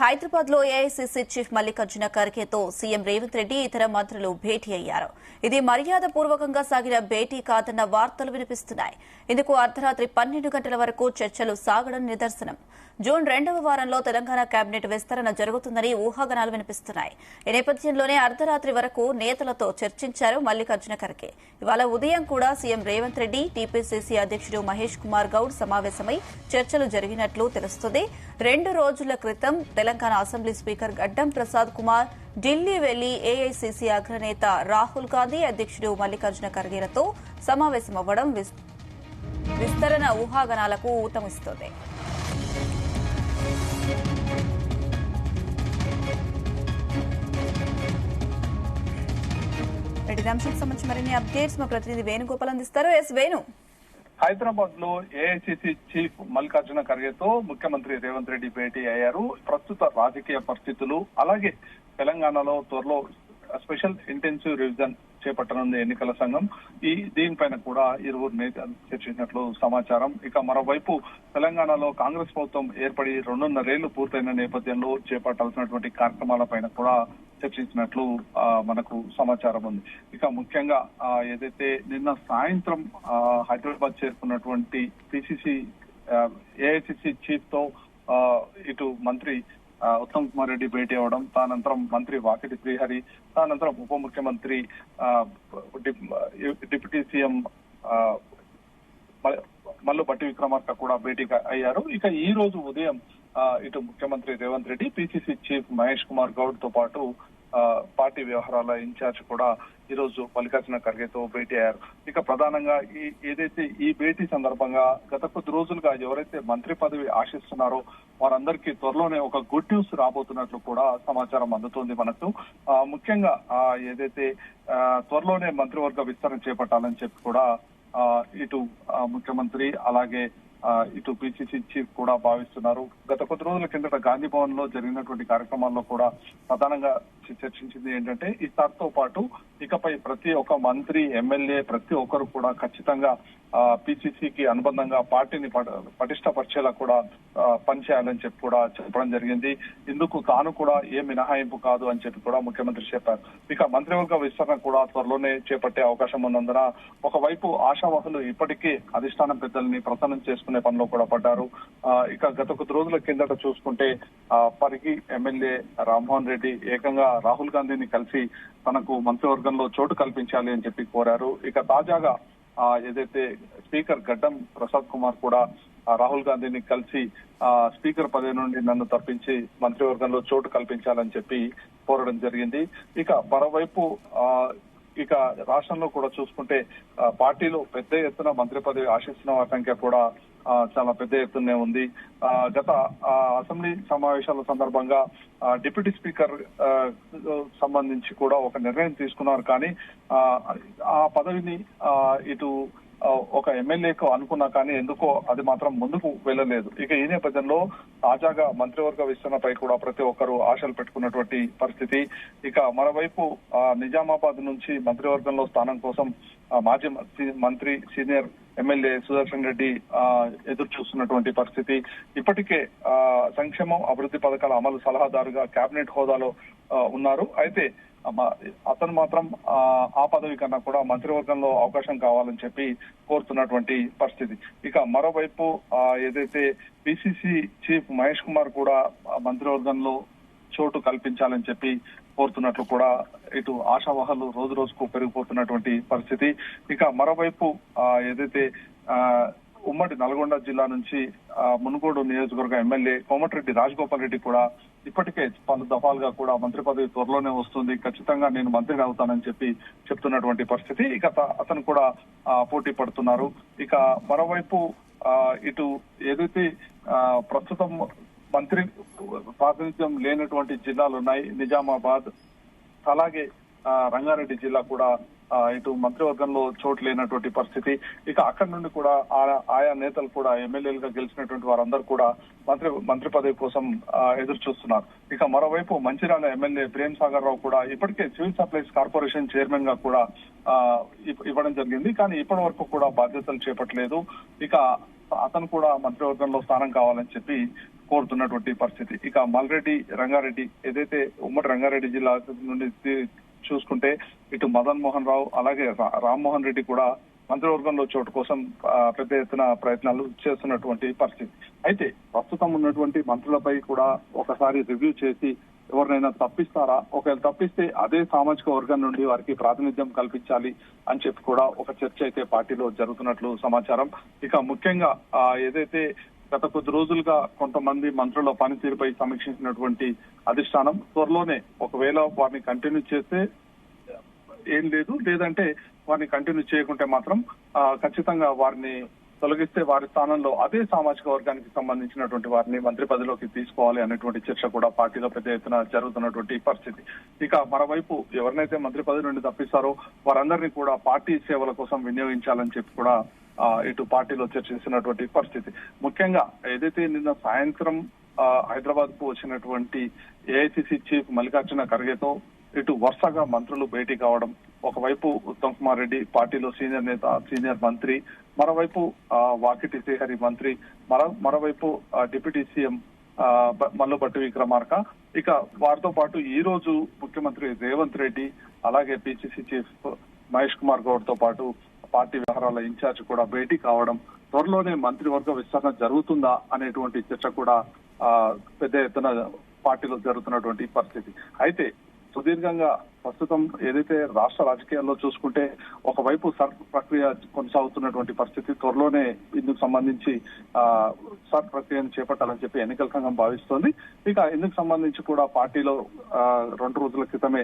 హైదరాబాద్ లో AICC chief Mallikarjuna ఖర్గేతో CM Revanth Reddy ఇతర మంత్రులు భేటీ అయ్యారు. ఇది మర్యాద పూర్వకంగా సాగిన భేటీ కాదన్న వార్తలు వినిపిస్తున్నాయి. ఇందుకు అర్ధరాత్రి 12 గంటల వరకు చర్చలు సాగడం నిదర్శనం. జూన్ 2వ వారంలో తెలంగాణ కేబినెట్ విస్తరణ జరుగుతుందని ఊహాగానాలు వినిపిస్తున్నాయి. ఈ నేపథ్యంలోనే అర్ధరాత్రి వరకు నేతలతో చర్చించారు మల్లికార్జున ఖర్గే. ఇవాళ ఉదయం కూడా సీఎం రేవంత్ రెడ్డి, టీపీసీసీ అధ్యక్షుడు మహేష్ కుమార్ గౌడ్ సమావేశమై చర్చలు జరిగినట్లు తెలుస్తుంది. 2 రోజుల క్రితం తెలంగాణ అసెంబ్లీ స్పీకర్ గడ్డం ప్రసాద్ కుమార్ ఢిల్లీ వెళ్లి ఏఐసీసీ అగ్రనేత రాహుల్ గాంధీ, అధ్యక్షుడు మల్లికార్జున ఖర్గేలతో సమావేశమవ్వడం విస్తరణ ఊహాగానాలకు ఊతమిస్తోంది. ఇదే అంశానికి సంబంధించి మరిన్ని అప్డేట్స్ మా ప్రతినిధి వేణుగోపాల్ అందిస్తారు. వేణు, హైదరాబాద్ లో ఏఐసీసీ చీఫ్ మల్లికార్జున ఖర్గేతో ముఖ్యమంత్రి రేవంత్ రెడ్డి భేటీ అయ్యారు. ప్రస్తుత రాజకీయ పరిస్థితులు, అలాగే తెలంగాణలో త్వరలో స్పెషల్ ఇంటెన్సివ్ రివిజన్ చేపట్టనుంది ఎన్నికల సంఘం. దీనిపైన కూడా ఇరువురు నేతలు చర్చించినట్లు సమాచారం. ఇక మరోవైపు తెలంగాణలో కాంగ్రెస్ ప్రభుత్వం ఏర్పడి 2.5 ఏళ్లు పూర్తయిన నేపథ్యంలో చేపట్టాల్సినటువంటి కార్యక్రమాలపైన కూడా చర్చించినట్లు మనకు సమాచారం ఉంది. ఇక ముఖ్యంగా ఏదైతే నిన్న సాయంత్రం హైదరాబాద్ చేరుకున్నటువంటి ఏఐసీసీ చీఫ్ తో ఇటు మంత్రి ఉత్తమ్ కుమార్ రెడ్డి భేటీ అవడం, తదనంతరం మంత్రి వాకిటి శ్రీహరి, తదనంతరం ఉప ముఖ్యమంత్రి డిప్యూటీ సీఎం మల్లు భట్టి విక్రమార్క కూడా భేటీ అయ్యారు. ఇక ఈ రోజు ఉదయం ఇటు ముఖ్యమంత్రి రేవంత్ రెడ్డి, పిసిసి చీఫ్ మహేష్ కుమార్ గౌడ్ తో పాటు పార్టీ వ్యవహారాల ఇన్ఛార్జ్ కూడా ఈ రోజు మల్లికార్జున ఖర్గేతో భేటీ అయ్యారు. ఇక ప్రధానంగా ఏదైతే ఈ భేటీ సందర్భంగా గత కొద్ది రోజులుగా ఎవరైతే మంత్రి పదవి ఆశిస్తున్నారో వారందరికీ త్వరలోనే ఒక గుడ్ న్యూస్ రాబోతున్నట్లు కూడా సమాచారం అందుతోంది మనకు. ముఖ్యంగా ఏదైతే త్వరలోనే మంత్రివర్గ విస్తరణ చేపట్టాలని చెప్పి కూడా ఇటు ముఖ్యమంత్రి అలాగే ఇటు పిసిసి చీఫ్ కూడా భావిస్తున్నారు. గత కొద్ది రోజుల కిందట గాంధీ భవన్ లో జరిగినటువంటి కార్యక్రమాల్లో కూడా ప్రధానంగా చర్చించింది ఏంటంటే ఈ సార్తో పాటు ఇకపై ప్రతి ఒక్క మంత్రి, ఎమ్మెల్యే ప్రతి ఒక్కరు కూడా ఖచ్చితంగా పిసిసికి అనుబంధంగా పార్టీని పటిష్టపరిచేలా కూడా పనిచేయాలని చెప్పి కూడా చెప్పడం జరిగింది. ఇందుకు తాను కూడా ఏ మినహాయింపు కాదు అని చెప్పి కూడా ముఖ్యమంత్రి చెప్పారు. ఇక మంత్రివర్గ విస్తరణ కూడా త్వరలోనే చేపట్టే అవకాశం ఉన్నందున ఒకవైపు ఆశావాహులు ఇప్పటికీ అధిష్టానం పెద్దల్ని ప్రసన్నం చేసుకునే పనిలో కూడా పడ్డారు. ఇక గత కొద్ది రోజుల కిందట చూసుకుంటే పరిగి ఎమ్మెల్యే రామ్మోహన్ రెడ్డి ఏకంగా రాహుల్ గాంధీని కలిసి తనకు మంత్రివర్గంలో చోటు కల్పించాలి అని చెప్పి కోరారు. ఇక తాజాగా ఏదైతే స్పీకర్ గడ్డం ప్రసాద్ కుమార్ కూడా రాహుల్ గాంధీని కలిసి స్పీకర్ పదవి నుండి నన్ను తప్పించి మంత్రివర్గంలో చోటు కల్పించాలని చెప్పి కోరడం జరిగింది. ఇక మరోవైపు ఇక రాష్ట్రంలో కూడా చూసుకుంటే పార్టీలో పెద్ద ఎత్తున మంత్రి పదవి ఆశిస్తున్న వారి సంఖ్య కూడా చాలా పెద్ద ఎత్తునే ఉంది. గత అసెంబ్లీ సమావేశాల సందర్భంగా డిప్యూటీ స్పీకర్ సంబంధించి కూడా ఒక నిర్ణయం తీసుకున్నారు. కానీ ఆ పదవిని ఇటు ఒక ఎమ్మెల్యేకు అనుకున్నా కానీ ఎందుకో అది మాత్రం ముందుకు వెళ్ళలేదు. ఇక ఈ నేపథ్యంలో తాజాగా మంత్రివర్గ విస్తరణపై కూడా ప్రతి ఒక్కరూ ఆశలు పెట్టుకున్నటువంటి పరిస్థితి. ఇక మరోవైపు నిజామాబాద్ నుంచి మంత్రివర్గంలో స్థానం కోసం మాజీ మంత్రి సీనియర్ ఎమ్మెల్యే సుదర్శన్ రెడ్డి ఎదురు చూస్తున్నటువంటి పరిస్థితి. ఇప్పటికే సంక్షేమం అభివృద్ధి పథకాల అమలు సలహాదారుగా కేబినెట్ హోదాలో ఉన్నారు. అయితే అతను మాత్రం ఆ పదవి కన్నా కూడా మంత్రివర్గంలో అవకాశం కావాలని చెప్పి కోరుతున్నటువంటి పరిస్థితి. ఇక మరోవైపు ఏదైతే పిసిసి చీఫ్ మహేష్ కుమార్ కూడా మంత్రివర్గంలో చోటు కల్పించాలని చెప్పి కోరుతున్నట్లు కూడా ఇటు ఆశావాహాలు రోజు రోజుకు పెరిగిపోతున్నటువంటి పరిస్థితి. ఇక మరోవైపు ఏదైతే ఉమ్మడి నల్గొండ జిల్లా నుంచి మునుగోడు నియోజకవర్గ ఎమ్మెల్యే కోమటిరెడ్డి రాజగోపాల్ రెడ్డి కూడా ఇప్పటికే పలు దఫాలుగా కూడా మంత్రి పదవి త్వరలోనే వస్తుంది, ఖచ్చితంగా నేను మంత్రిని అవుతానని చెప్పి చెప్తున్నటువంటి పరిస్థితి. ఇక అతను కూడా పోటీ పడుతున్నారు. ఇక మరోవైపు ఇటు ఏదైతే ప్రస్తుతం మంత్రి ప్రాతినిధ్యం లేనటువంటి జిల్లాలు ఉన్నాయి, నిజామాబాద్ అలాగే రంగారెడ్డి జిల్లా కూడా ఇటు మంత్రివర్గంలో చోటు లేనటువంటి పరిస్థితి. ఇక అక్కడి నుండి కూడా ఆయా నేతలు కూడా ఎమ్మెల్యేలుగా గెలిచినటువంటి వారందరూ కూడా మంత్రి పదవి కోసం ఎదురు చూస్తున్నారు. ఇక మరోవైపు మంచిర్యాల ఎమ్మెల్యే ప్రేమ్ సాగర్ రావు కూడా ఇప్పటికే సివిల్ సప్లైస్ కార్పొరేషన్ చైర్మన్ గా కూడా ఇవ్వడం జరిగింది. కానీ ఇప్పటి వరకు కూడా బాధ్యతలు చేపట్టలేదు. ఇక అతను కూడా మంత్రివర్గంలో స్థానం కావాలని చెప్పి కోరుతున్నటువంటి పరిస్థితి. ఇక మల్రెడ్డి రంగారెడ్డి ఏదైతే ఉమ్మడి రంగారెడ్డి జిల్లా నుండి చూసుకుంటే ఇటు మదన్ మోహన్ రావు అలాగే రామ్మోహన్ రెడ్డి కూడా మంత్రివర్గంలో చోటు కోసం పెద్ద ఎత్తున ప్రయత్నాలు చేస్తున్నటువంటి పరిస్థితి. అయితే ప్రస్తుతం ఉన్నటువంటి మంత్రులపై కూడా ఒకసారి రివ్యూ చేసి ఎవరినైనా తప్పిస్తారా, ఒకవేళ తప్పిస్తే అదే సామాజిక వర్గం నుండి వారికి ప్రాతినిధ్యం కల్పించాలి అని చెప్పి కూడా ఒక చర్చ అయితే పార్టీలో జరుగుతున్నట్లు సమాచారం. ఇక ముఖ్యంగా ఏదైతే గత కొద్ది రోజులుగా కొంతమంది మంత్రుల పనితీరుపై సమీక్షించినటువంటి అధిష్టానం త్వరలోనే ఒకవేళ వారిని కంటిన్యూ చేస్తే ఏం లేదు, లేదంటే వారిని కంటిన్యూ చేయకుంటే మాత్రం ఖచ్చితంగా వారిని తొలగిస్తే వారి స్థానంలో అదే సామాజిక వర్గానికి సంబంధించినటువంటి వారిని మంత్రి పదవిలోకి తీసుకోవాలి అనేటువంటి చర్చ కూడా పార్టీలో పెద్ద ఎత్తున జరుగుతున్నటువంటి పరిస్థితి. ఇక మరోవైపు ఎవరినైతే మంత్రి పదవి నుండి తప్పిస్తారో వారందరినీ కూడా పార్టీ సేవల కోసం వినియోగించాలని చెప్పి కూడా ఇటు పార్టీలో చర్చిస్తున్నటువంటి పరిస్థితి. ముఖ్యంగా ఏదైతే నిన్న సాయంత్రం హైదరాబాద్ కు వచ్చినటువంటి ఏఐసిసి చీఫ్ మల్లికార్జున ఖర్గేతో ఇటు వరుసగా మంత్రులు భేటీ కావడం, ఒకవైపు ఉత్తమ్ కుమార్ రెడ్డి పార్టీలో సీనియర్ నేత సీనియర్ మంత్రి, మరోవైపు వాకిటి శ్రీహరి మంత్రి, మరోవైపు డిప్యూటీ సీఎం మల్లుబట్టి విక్రమార్క, ఇక వారితో పాటు ఈ రోజు ముఖ్యమంత్రి రేవంత్ రెడ్డి అలాగే పిసిసి చీఫ్ మహేష్ కుమార్ గౌడ్ తో పాటు పార్టీ వ్యవహారాల ఇన్ఛార్జ్ కూడా భేటీ కావడం, త్వరలోనే మంత్రివర్గ విస్తరణ జరుగుతుందా అనేటువంటి చర్చ కూడా పెద్ద ఎత్తున పార్టీలో జరుగుతున్నటువంటి పరిస్థితి. అయితే సుదీర్ఘంగా ప్రస్తుతం ఏదైతే రాష్ట్ర రాజకీయాల్లో చూసుకుంటే ఒకవైపు సర్ప్ ప్రక్రియ కొనసాగుతున్నటువంటి పరిస్థితి, త్వరలోనే ఇందుకు సంబంధించి సర్ప్ ప్రక్రియను చేపట్టాలని చెప్పి ఎన్నికల సంఘం భావిస్తోంది. ఇక ఇందుకు సంబంధించి కూడా పార్టీలో 2 రోజుల క్రితమే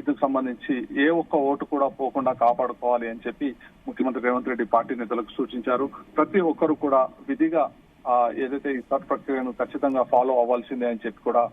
ఇందుకు సంబంధించి ఏ ఒక్క ఓటు కూడా పోకుండా కాపాడుకోవాలి అని చెప్పి ముఖ్యమంత్రి రేవంత్ రెడ్డి పార్టీ నేతలకు సూచించారు. ప్రతి ఒక్కరు కూడా విధిగా ఏదైతే ఈ సర్ప్ ప్రక్రియను ఖచ్చితంగా ఫాలో అవ్వాల్సిందే అని చెప్పి కూడా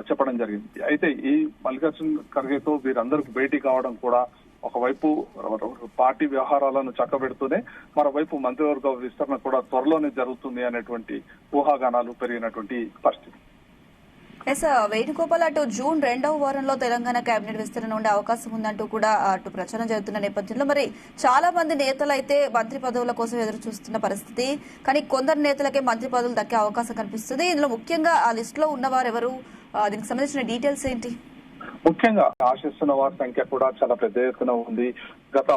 చెప్పడం జరిగింది. అయితే ఈ మల్లికార్జున ఖర్గేతో వీరందరికీ భేటీ కావడం కూడా ఒకవైపు పార్టీ వ్యవహారాలను చక్కబెడుతూనే మరోవైపు మంత్రివర్గ విస్తరణ కూడా త్వరలోనే జరుగుతుంది అనేటువంటి ఊహాగానాలు పెరిగినటువంటి పరిస్థితి. వేణుగోపాల్ అటు జూన్ 2వ వారంలో తెలంగాణ కేబినెట్ విస్తరణ ఉండే అవకాశం ఉందంటూ కూడా అటు ప్రచారం జరుగుతున్న నేపథ్యంలో మరి చాలా మంది నేతలు అయితే మంత్రి పదవుల కోసం ఎదురు చూస్తున్న పరిస్థితి, కానీ కొందరు నేతలకే మంత్రి పదవులు దక్కే అవకాశం కనిపిస్తుంది. ఇందులో ముఖ్యంగా ఆ లిస్ట్ లో ఉన్నవారు ఎవరు, దీనికి సంబంధించిన డీటెయిల్స్ ఏంటి? ముఖ్యంగా ఆశిస్తున్న వారి సంఖ్య కూడా చాలా పెద్ద ఎత్తున ఉంది. గత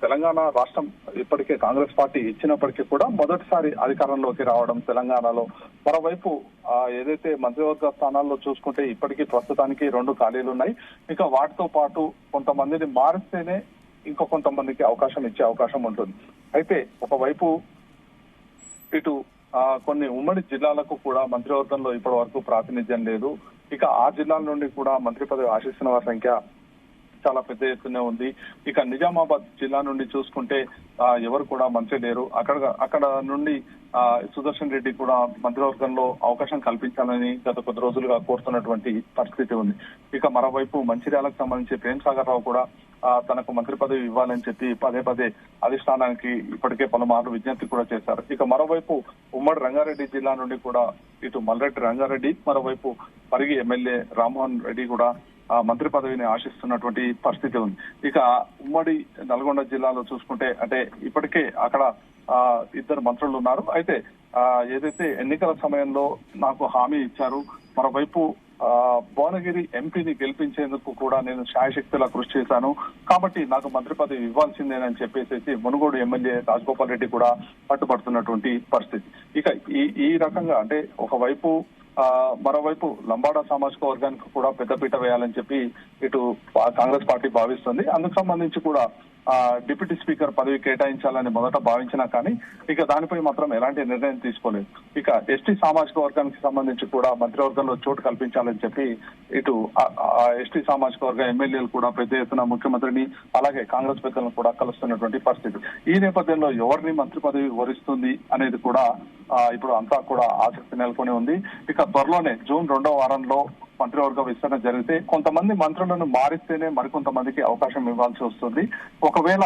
తెలంగాణ రాష్ట్రం ఇప్పటికే కాంగ్రెస్ పార్టీ ఇచ్చినప్పటికీ కూడా మొదటిసారి అధికారంలోకి రావడం తెలంగాణలో. మరోవైపు ఏదైతే మంత్రివర్గ స్థానాల్లో చూసుకుంటే ఇప్పటికీ ప్రస్తుతానికి 2 ఖాళీలు ఉన్నాయి. ఇక వాటితో పాటు కొంతమందిని మారిస్తేనే ఇంకో కొంతమందికి అవకాశం ఇచ్చే అవకాశం ఉంటుంది. అయితే ఒకవైపు ఇటు కొన్ని ఉమ్మడి జిల్లాలకు కూడా మంత్రివర్గంలో ఇప్పటి వరకు ప్రాతినిధ్యం లేదు. ఇక ఆ జిల్లాల నుండి కూడా మంత్రి పదవి ఆశిస్తున్న వారి సంఖ్య చాలా పెద్ద ఎత్తునే ఉంది. ఇక నిజామాబాద్ జిల్లా నుండి చూసుకుంటే ఎవరు కూడా మంత్రి లేరు. అక్కడ నుండి సుదర్శన్ రెడ్డి కూడా మంత్రివర్గంలో అవకాశం కల్పించాలని గత కొద్ది రోజులుగా కోరుతున్నటువంటి పరిస్థితి ఉంది. ఇక మరోవైపు మంచిర్యాలకు సంబంధించి ప్రేమ్ సాగర్ రావు కూడా తనకు మంత్రి పదవి ఇవ్వాలని చెప్పి పదే అధిష్టానానికి ఇప్పటికే పలుమార్లు విజ్ఞప్తి కూడా చేశారు. ఇక మరోవైపు ఉమ్మడి రంగారెడ్డి జిల్లా నుండి కూడా ఇటు మల్రెడ్డి రంగారెడ్డి, మరోవైపు పరిగి ఎమ్మెల్యే రామ్మోహన్ రెడ్డి కూడా మంత్రి పదవిని ఆశిస్తున్నటువంటి పరిస్థితి ఉంది. ఇక ఉమ్మడి నల్గొండ జిల్లాలో చూసుకుంటే అంటే ఇప్పటికే అక్కడ 2 మంత్రులు ఉన్నారు. అయితే ఏదైతే ఎన్నికల సమయంలో నాకు హామీ ఇచ్చారు, మరోవైపు భువనగిరి ఎంపీని గెలిపించేందుకు కూడా నేను శాయశక్తిలా కృషి చేశాను, కాబట్టి నాకు మంత్రి పదవి ఇవ్వాల్సిందేనని చెప్పేసి మునుగోడు ఎమ్మెల్యే రాజగోపాల్ రెడ్డి కూడా పట్టుబడుతున్నటువంటి పరిస్థితి. ఇక ఈ రకంగా అంటే ఒకవైపు మరోవైపు లంబాడా సామాజిక వర్గానికి కూడా పెద్దపీట వేయాలని చెప్పి ఇటు కాంగ్రెస్ పార్టీ భావిస్తుంది. అందుకు సంబంధించి కూడా డిప్యూటీ స్పీకర్ పదవి కేటాయించాలని మొదట భావించినా కానీ ఇక దానిపై మాత్రం ఎలాంటి నిర్ణయం తీసుకోలేదు. ఇక ఎస్టీ సామాజిక వర్గానికి సంబంధించి కూడా మంత్రివర్గంలో చోటు కల్పించాలని చెప్పి ఇటు ఎస్టీ సామాజిక వర్గ ఎమ్మెల్యేలు కూడా పెద్ద ఎత్తున ముఖ్యమంత్రిని అలాగే కాంగ్రెస్ పెద్దలను కూడా కలుస్తున్నటువంటి పరిస్థితి. ఈ నేపథ్యంలో ఎవరిని మంత్రి పదవి వరిస్తుంది అనేది కూడా ఇప్పుడు అంతా కూడా ఆసక్తి నెలకొని ఉంది. ఇక త్వరలోనే జూన్ 2వ వారంలో మంత్రివర్గ విస్తరణ జరిగితే కొంతమంది మంత్రులను మారిస్తేనే మరికొంతమందికి అవకాశం ఇవ్వాల్సి వస్తుంది. ఒకవేళ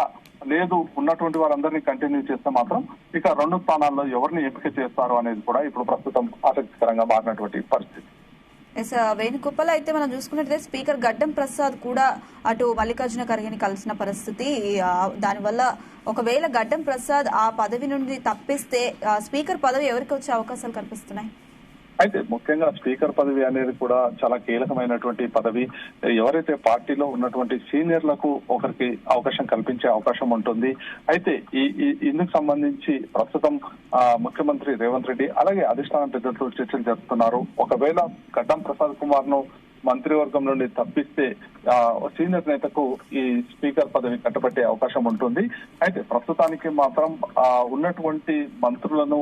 లేదు ఉన్నటువంటి వారందరినీ కంటిన్యూ చేస్తే మాత్రం ఇక 2 స్థానాల్లో ఎవరిని ఎంపిక చేస్తారు అనేది కూడా ఇప్పుడు ప్రస్తుతం ఆసక్తికరంగా మారినటువంటి పరిస్థితి. వేణుగోపాల్ అయితే మనం చూసుకున్నట్లయితే స్పీకర్ గడ్డం ప్రసాద్ కూడా అటు మల్లికార్జున ఖర్గేని కలిసిన పరిస్థితి. దానివల్ల ఒకవేళ గడ్డం ప్రసాద్ ఆ పదవి నుండి తప్పిస్తే స్పీకర్ పదవి ఎవరికి వచ్చే అవకాశాలు కనిపిస్తున్నాయి? అయితే ముఖ్యంగా స్పీకర్ పదవి అనేది కూడా చాలా కీలకమైనటువంటి పదవి. ఎవరైతే పార్టీలో ఉన్నటువంటి సీనియర్లకు ఒకరికి అవకాశం కల్పించే అవకాశం ఉంటుంది. అయితే ఇందుకు సంబంధించి ప్రస్తుతం ముఖ్యమంత్రి రేవంత్ రెడ్డి అలాగే అధిష్టానం పెద్దలతో చర్చలు జరుపుతున్నారు. ఒకవేళ గడ్డం ప్రసాద్ కుమార్ ను మంత్రివర్గం నుండి తప్పిస్తే సీనియర్ నేతకు ఈ స్పీకర్ పదవి కట్టబెట్టే అవకాశం ఉంటుంది. అయితే ప్రస్తుతానికి మాత్రం ఉన్నటువంటి మంత్రులను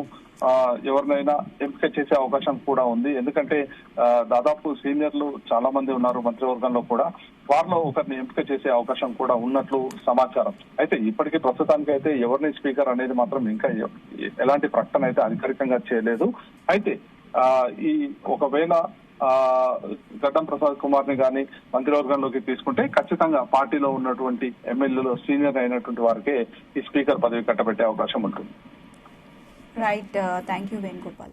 ఎవరినైనా ఎంపిక చేసే అవకాశం కూడా ఉంది. ఎందుకంటే దాదాపు సీనియర్లు చాలా మంది ఉన్నారు మంత్రివర్గంలో కూడా. వారిలో ఒకరిని ఎంపిక చేసే అవకాశం కూడా ఉన్నట్లు సమాచారం. అయితే ఇప్పటికీ ప్రస్తుతానికి అయితే ఎవరిని స్పీకర్ అనేది మాత్రం ఇంకా ఎలాంటి ప్రకటన అయితే అధికారికంగా చేయలేదు. అయితే ఒకవేళ గడ్డం ప్రసాద్ కుమార్ ని గాని మంత్రివర్గంలోకి తీసుకుంటే ఖచ్చితంగా పార్టీలో ఉన్నటువంటి ఎమ్మెల్యేలు సీనియర్ అయినటువంటి వారికే ఈ స్పీకర్ పదవి కట్టబెట్టే అవకాశం ఉంటుంది. Right, thank you Venugopal.